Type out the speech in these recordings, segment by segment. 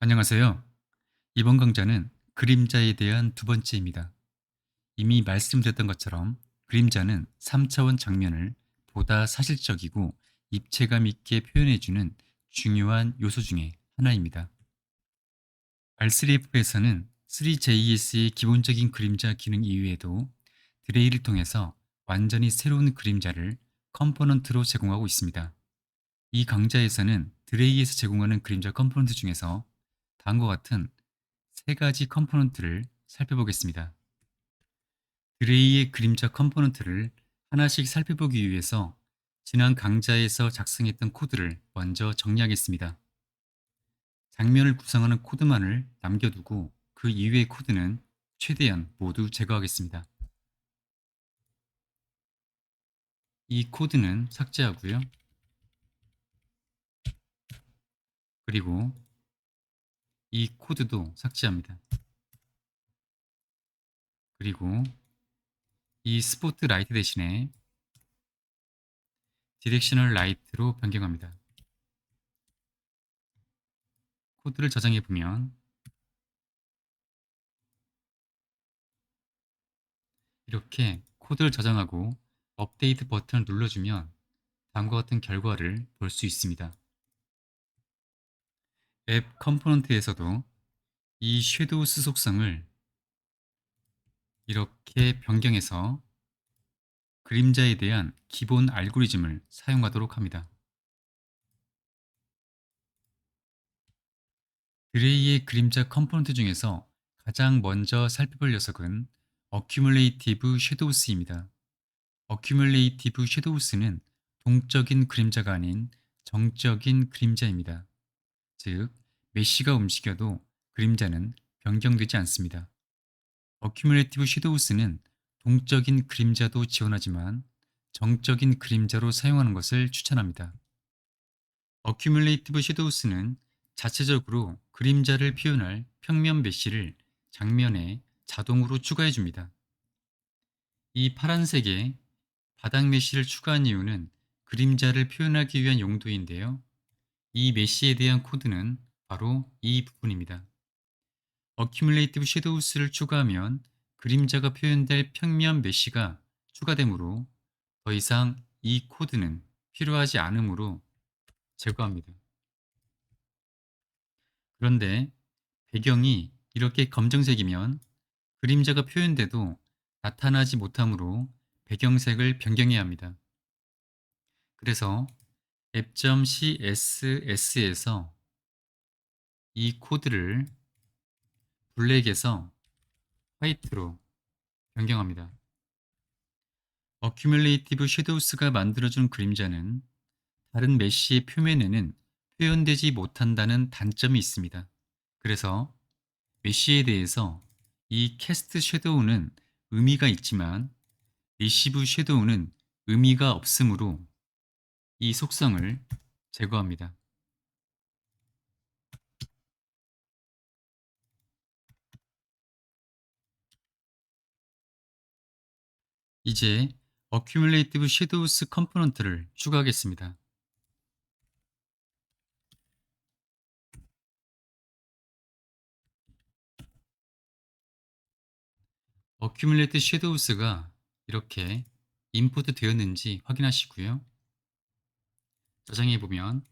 안녕하세요. 이번 강좌는 그림자에 대한 두 번째입니다. 이미 말씀드렸던 것처럼 그림자는 3차원 장면을 보다 사실적이고 입체감 있게 표현해주는 중요한 요소 중에 하나입니다. R3F에서는 3JS의 기본적인 그림자 기능 이외에도 드레이를 통해서 완전히 새로운 그림자를 컴포넌트로 제공하고 있습니다. 이 강좌에서는 드레이에서 제공하는 그림자 컴포넌트 중에서 다음과 같은 세 가지 컴포넌트를 살펴보겠습니다. 드레이의 그림자 컴포넌트를 하나씩 살펴보기 위해서 지난 강좌에서 작성했던 코드를 먼저 정리하겠습니다. 장면을 구성하는 코드만을 남겨두고 그 이외의 코드는 최대한 모두 제거하겠습니다. 이 코드는 삭제하고요. 그리고 이 코드도 삭제합니다. 그리고 이 스포트 라이트 대신에 디렉셔널 라이트로 변경합니다. 코드를 저장해 보면 이렇게 코드를 저장하고 업데이트 버튼을 눌러주면 다음과 같은 결과를 볼 수 있습니다. 앱 컴포넌트에서도 이 섀도우스 속성을 이렇게 변경해서 그림자에 대한 기본 알고리즘을 사용하도록 합니다. 드레이의 그림자 컴포넌트 중에서 가장 먼저 살펴볼 녀석은 어큐뮬레이티브 섀도우스입니다. 어큐뮬레이티브 섀도우스는 동적인 그림자가 아닌 정적인 그림자입니다. 즉, 메쉬가 움직여도 그림자는 변경되지 않습니다. 어큐뮬레이티브 섀도우스는 동적인 그림자도 지원하지만 정적인 그림자로 사용하는 것을 추천합니다. 어큐뮬레이티브 섀도우스는 자체적으로 그림자를 표현할 평면 메쉬를 장면에 자동으로 추가해 줍니다. 이 파란색의 바닥 메쉬를 추가한 이유는 그림자를 표현하기 위한 용도인데요. 이 메쉬에 대한 코드는 바로 이 부분입니다. 어큐뮬레이티브 섀도우스를 추가하면 그림자가 표현될 평면 메쉬가 추가되므로 더 이상 이 코드는 필요하지 않으므로 제거합니다. 그런데 배경이 이렇게 검정색이면 그림자가 표현돼도 나타나지 못하므로 배경색을 변경해야 합니다. 그래서 app.css에서 이 코드를 블랙에서 화이트로 변경합니다. 어큐뮬레이티브 섀도우스가 만들어준 그림자는 다른 메쉬의 표면에는 표현되지 못한다는 단점이 있습니다. 그래서 메쉬에 대해서 이 캐스트 섀도우는 의미가 있지만 리시브 섀도우는 의미가 없으므로 이 속성을 제거합니다. 이제 어큐뮬레이티브 섀도우스 컴포넌트를 추가하겠습니다. 어큐뮬레이티브 섀도우스가 이렇게 임포트 되었는지 확인하시고요. 저장해 보면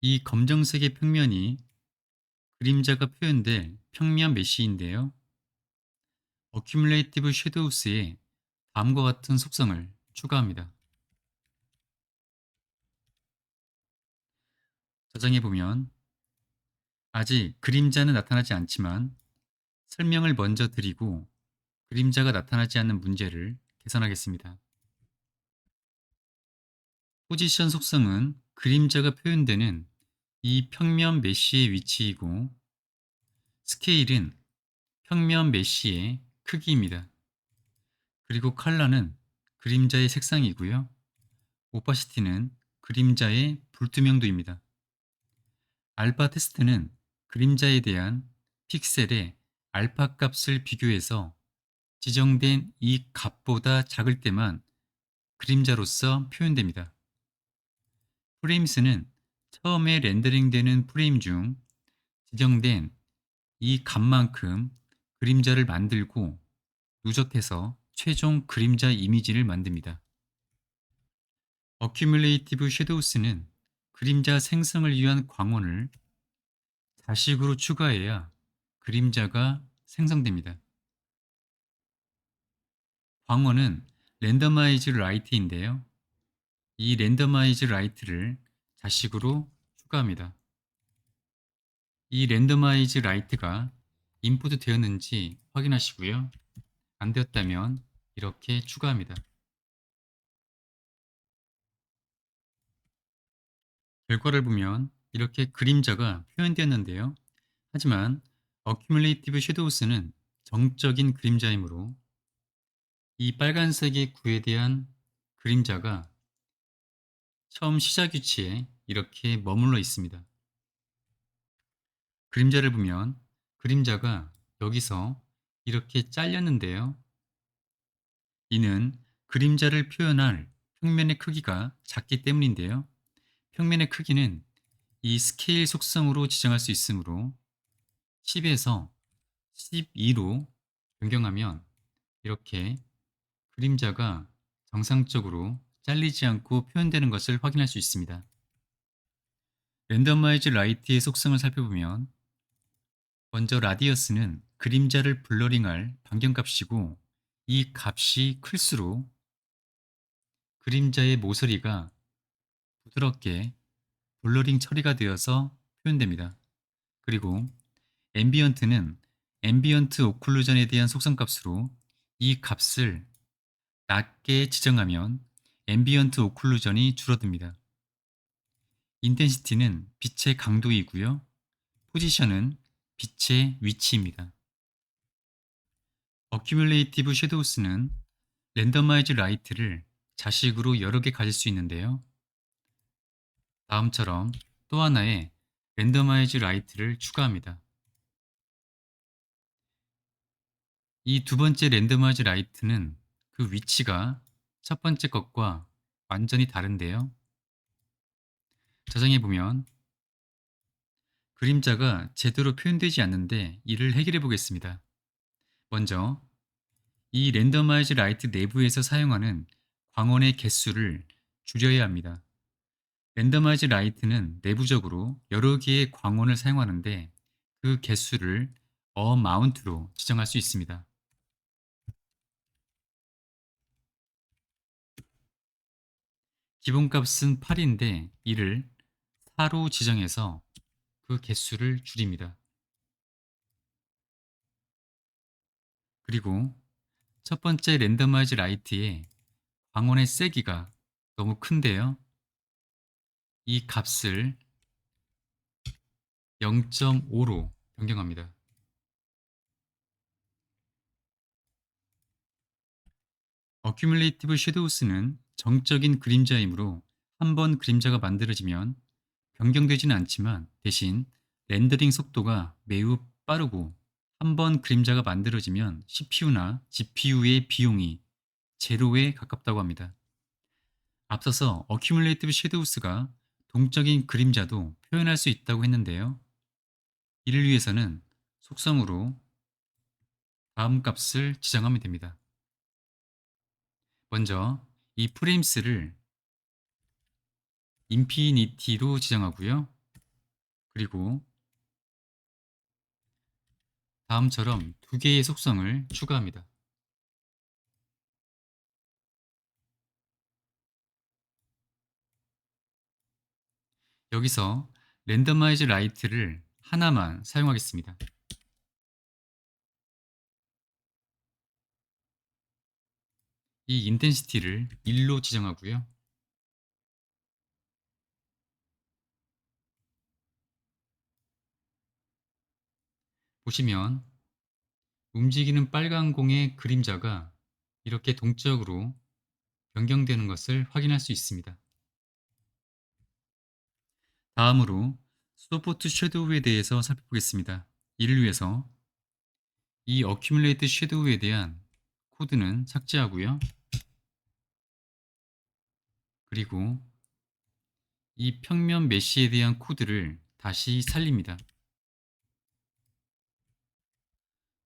이 검정색의 평면이 그림자가 표현될 평면 메쉬인데요. 어큐뮬레이티브 섀도우스에 다음과 같은 속성을 추가합니다. 저장해 보면 아직 그림자는 나타나지 않지만 설명을 먼저 드리고 그림자가 나타나지 않는 문제를 개선하겠습니다. 포지션 속성은 그림자가 표현되는 이 평면 메쉬의 위치이고 스케일은 평면 메쉬의 크기입니다. 그리고 컬러는 그림자의 색상이고요. 오파시티는 그림자의 불투명도입니다. 알파 테스트는 그림자에 대한 픽셀의 알파 값을 비교해서 지정된 이 값보다 작을 때만 그림자로서 표현됩니다. 프레임스는 처음에 렌더링되는 프레임 중 지정된 이 값만큼 그림자를 만들고 누적해서 최종 그림자 이미지를 만듭니다. 어큐뮬레이티브 섀도우스는 그림자 생성을 위한 광원을 자식으로 추가해야 그림자가 생성됩니다. 광원은 랜더마이즈 라이트인데요. 이 랜더마이즈 라이트를 자식으로 추가합니다. 이 랜더마이즈 라이트가 인풋 되었는지 확인하시고요. 안 되었다면 이렇게 추가합니다. 결과를 보면 이렇게 그림자가 표현되었는데요. 하지만 어큐뮬레이티브 섀도우스는 정적인 그림자이므로 이 빨간색의 구에 대한 그림자가 처음 시작 위치에 이렇게 머물러 있습니다. 그림자를 보면 그림자가 여기서 이렇게 잘렸는데요. 이는 그림자를 표현할 평면의 크기가 작기 때문인데요. 평면의 크기는 이 스케일 속성으로 지정할 수 있으므로 10에서 12로 변경하면 이렇게 그림자가 정상적으로 잘리지 않고 표현되는 것을 확인할 수 있습니다. 랜더마이즈 라이트의 속성을 살펴보면 먼저 라디어스는 그림자를 블러링할 반경값이고 이 값이 클수록 그림자의 모서리가 부드럽게 블러링 처리가 되어서 표현됩니다. 그리고 앰비언트는 앰비언트 오클루전에 대한 속성값으로 이 값을 낮게 지정하면 앰비언트 오클루전이 줄어듭니다. 인텐시티는 빛의 강도이고요. 포지션은 빛의 위치입니다. 어큐뮬레이티브 섀도우스는 랜더마이즈 라이트를 자식으로 여러 개 가질 수 있는데요. 다음처럼 또 하나의 랜더마이즈 라이트를 추가합니다. 이 두 번째 랜더마이즈 라이트는 그 위치가 첫 번째 것과 완전히 다른데요. 저장해 보면 그림자가 제대로 표현되지 않는데 이를 해결해 보겠습니다. 먼저 이 랜더마이즈 라이트 내부에서 사용하는 광원의 개수를 줄여야 합니다. 랜더마이즈 라이트는 내부적으로 여러 개의 광원을 사용하는데 그 개수를 어마운트로 지정할 수 있습니다. 기본값은 8인데 이를 4로 지정해서 그 개수를 줄입니다. 그리고 첫 번째 랜더마이즈 라이트의 광원의 세기가 너무 큰데요. 이 값을 0.5로 변경합니다. 어큐뮬레이티브 섀도우스는 정적인 그림자이므로 한 번 그림자가 만들어지면 변경되지는 않지만 대신 렌더링 속도가 매우 빠르고 한 번 그림자가 만들어지면 CPU나 GPU의 비용이 제로에 가깝다고 합니다. 앞서서 어큐뮬레이티브 섀도우스가 동적인 그림자도 표현할 수 있다고 했는데요. 이를 위해서는 속성으로 다음 값을 지정하면 됩니다. 먼저 이 프레임스를 인피니티로 지정하고요. 그리고 다음처럼 두 개의 속성을 추가합니다. 여기서 랜더마이즈 라이트를 하나만 사용하겠습니다. 이 인텐시티를 1로 지정하고요. 보시면 움직이는 빨간 공의 그림자가 이렇게 동적으로 변경되는 것을 확인할 수 있습니다. 다음으로 소프트 섀도우에 대해서 살펴보겠습니다. 이를 위해서 이 어큐뮬레이트 섀도우에 대한 코드는 삭제하고요. 그리고 이 평면 메쉬에 대한 코드를 다시 살립니다.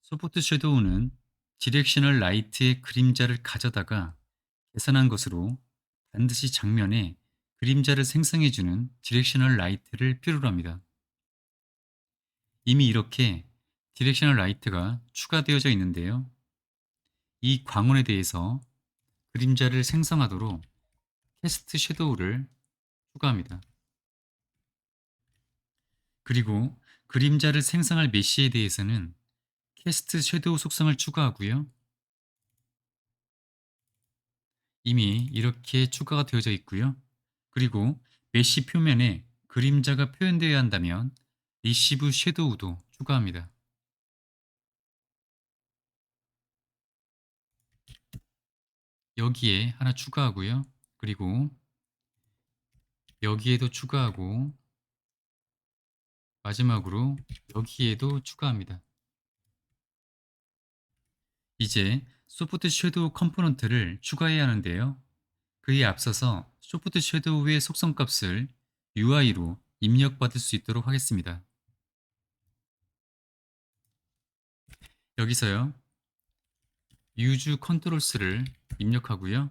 소프트 섀도우는 디렉셔널 라이트의 그림자를 가져다가 계산한 것으로 반드시 장면에 그림자를 생성해주는 디렉셔널 라이트를 필요로 합니다. 이미 이렇게 디렉셔널 라이트가 추가되어져 있는데요. 이 광원에 대해서 그림자를 생성하도록 캐스트 섀도우를 추가합니다. 그리고 그림자를 생성할 메쉬에 대해서는 캐스트 섀도우 속성을 추가하고요. 이미 이렇게 추가가 되어져 있고요. 그리고 메쉬 표면에 그림자가 표현되어야 한다면 리시브 섀도우도 추가합니다. 여기에 하나 추가하고요. 그리고 여기에도 추가하고 마지막으로 여기에도 추가합니다. 이제 소프트 섀도우 컴포넌트를 추가해야 하는데요. 그에 앞서서 소프트 섀도우의 속성값을 UI로 입력받을 수 있도록 하겠습니다. 여기서요. use controls를 입력하고요.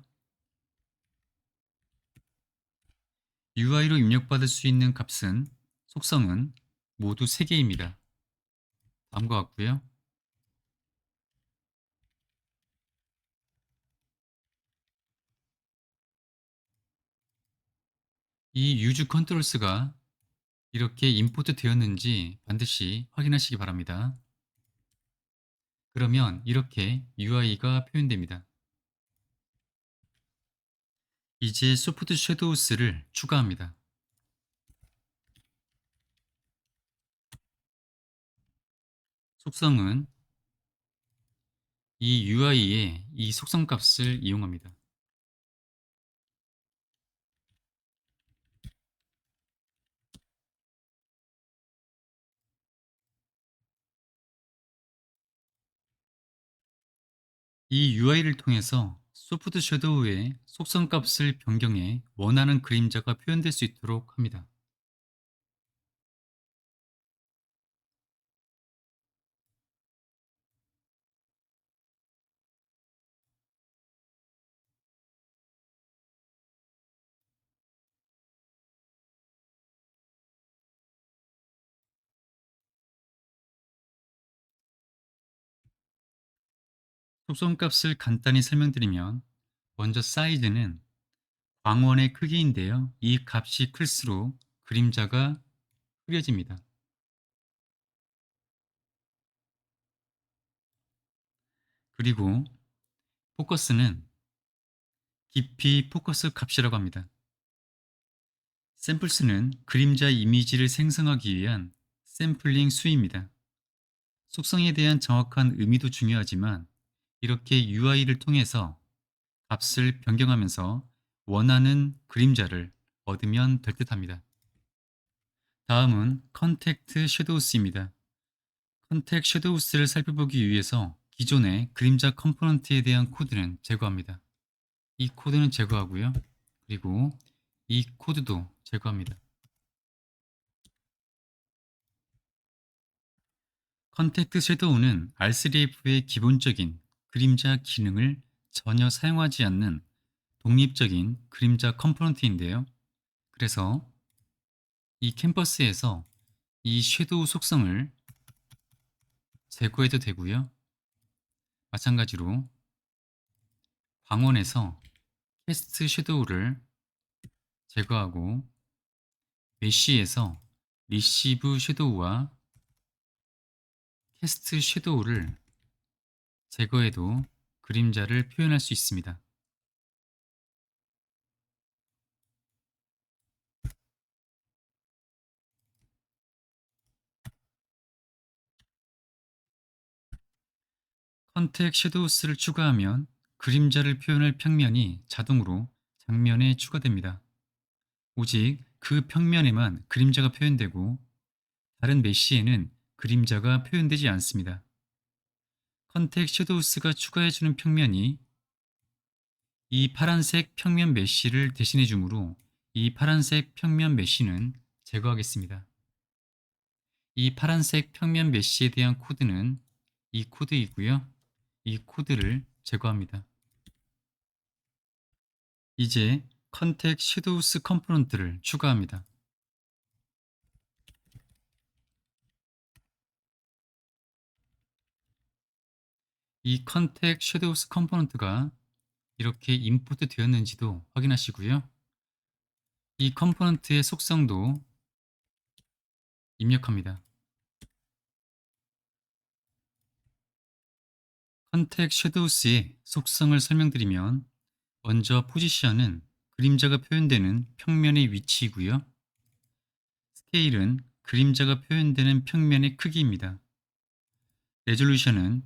UI로 입력받을 수 있는 값은 속성은 모두 3개입니다. 다음과 같고요. 이 use controls가 이렇게 임포트 되었는지 반드시 확인하시기 바랍니다. 그러면 이렇게 UI가 표현됩니다. 이제 소프트 섀도우스를 추가합니다. 속성은 이 UI의 이 속성 값을 이용합니다. 이 UI를 통해서 소프트 섀도우의 속성 값을 변경해 원하는 그림자가 표현될 수 있도록 합니다. 속성 값을 간단히 설명드리면 먼저 사이즈는 광원의 크기인데요. 이 값이 클수록 그림자가 흐려집니다. 그리고 포커스는 깊이 포커스 값이라고 합니다. 샘플스는 그림자 이미지를 생성하기 위한 샘플링 수입니다. 속성에 대한 정확한 의미도 중요하지만 이렇게 UI를 통해서 값을 변경하면서 원하는 그림자를 얻으면 될 듯합니다. 다음은 컨택트 섀도우스입니다. 컨택트 섀도우스를 살펴보기 위해서 기존의 그림자 컴포넌트에 대한 코드는 제거합니다. 이 코드는 제거하고요. 그리고 이 코드도 제거합니다. 컨택트 섀도우는 R3F의 기본적인 그림자 기능을 전혀 사용하지 않는 독립적인 그림자 컴포넌트인데요. 그래서 이 캔버스에서 이 섀도우 속성을 제거해도 되고요. 마찬가지로 광원에서 캐스트 섀도우를 제거하고 메쉬에서 리시브 섀도우와 캐스트 섀도우를 제거해도 그림자를 표현할 수 있습니다. 컨택 섀도우스를 추가하면 그림자를 표현할 평면이 자동으로 장면에 추가됩니다. 오직 그 평면에만 그림자가 표현되고 다른 메쉬에는 그림자가 표현되지 않습니다. 컨택 섀도우스가 추가해주는 평면이 이 파란색 평면 메쉬를 대신해 주므로 이 파란색 평면 메쉬는 제거하겠습니다. 이 파란색 평면 메쉬에 대한 코드는 이 코드이고요. 이 코드를 제거합니다. 이제 컨텍 섀도우스 컴포넌트를 추가합니다. 이 컨텍 섀도우스 컴포넌트가 이렇게 임포트 되었는지도 확인하시고요. 이 컴포넌트의 속성도 입력합니다. 컨텍 섀도우스의 속성을 설명드리면 먼저 포지션은 그림자가 표현되는 평면의 위치이고요. 스케일은 그림자가 표현되는 평면의 크기입니다. 레졸루션은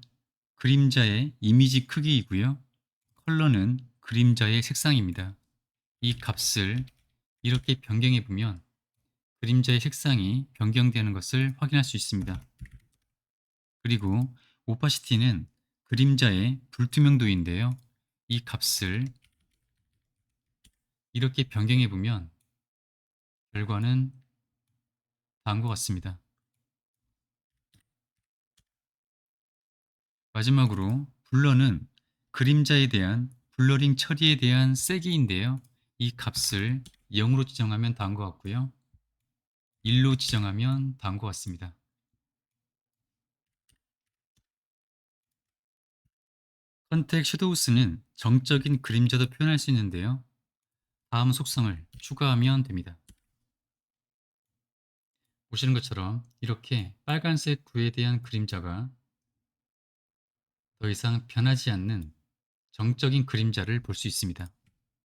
그림자의 이미지 크기이고요. 컬러는 그림자의 색상입니다. 이 값을 이렇게 변경해 보면 그림자의 색상이 변경되는 것을 확인할 수 있습니다. 그리고 오파시티는 그림자의 불투명도인데요. 이 값을 이렇게 변경해 보면 결과는 다음과 같습니다. 마지막으로 블러는 그림자에 대한 블러링 처리에 대한 세기인데요. 이 값을 0으로 지정하면 다음과 같고요. 1로 지정하면 다음과 같습니다. 컨텍 섀도우스는 정적인 그림자도 표현할 수 있는데요. 다음 속성을 추가하면 됩니다. 보시는 것처럼 이렇게 빨간색 구에 대한 그림자가 더 이상 변하지 않는 정적인 그림자를 볼 수 있습니다.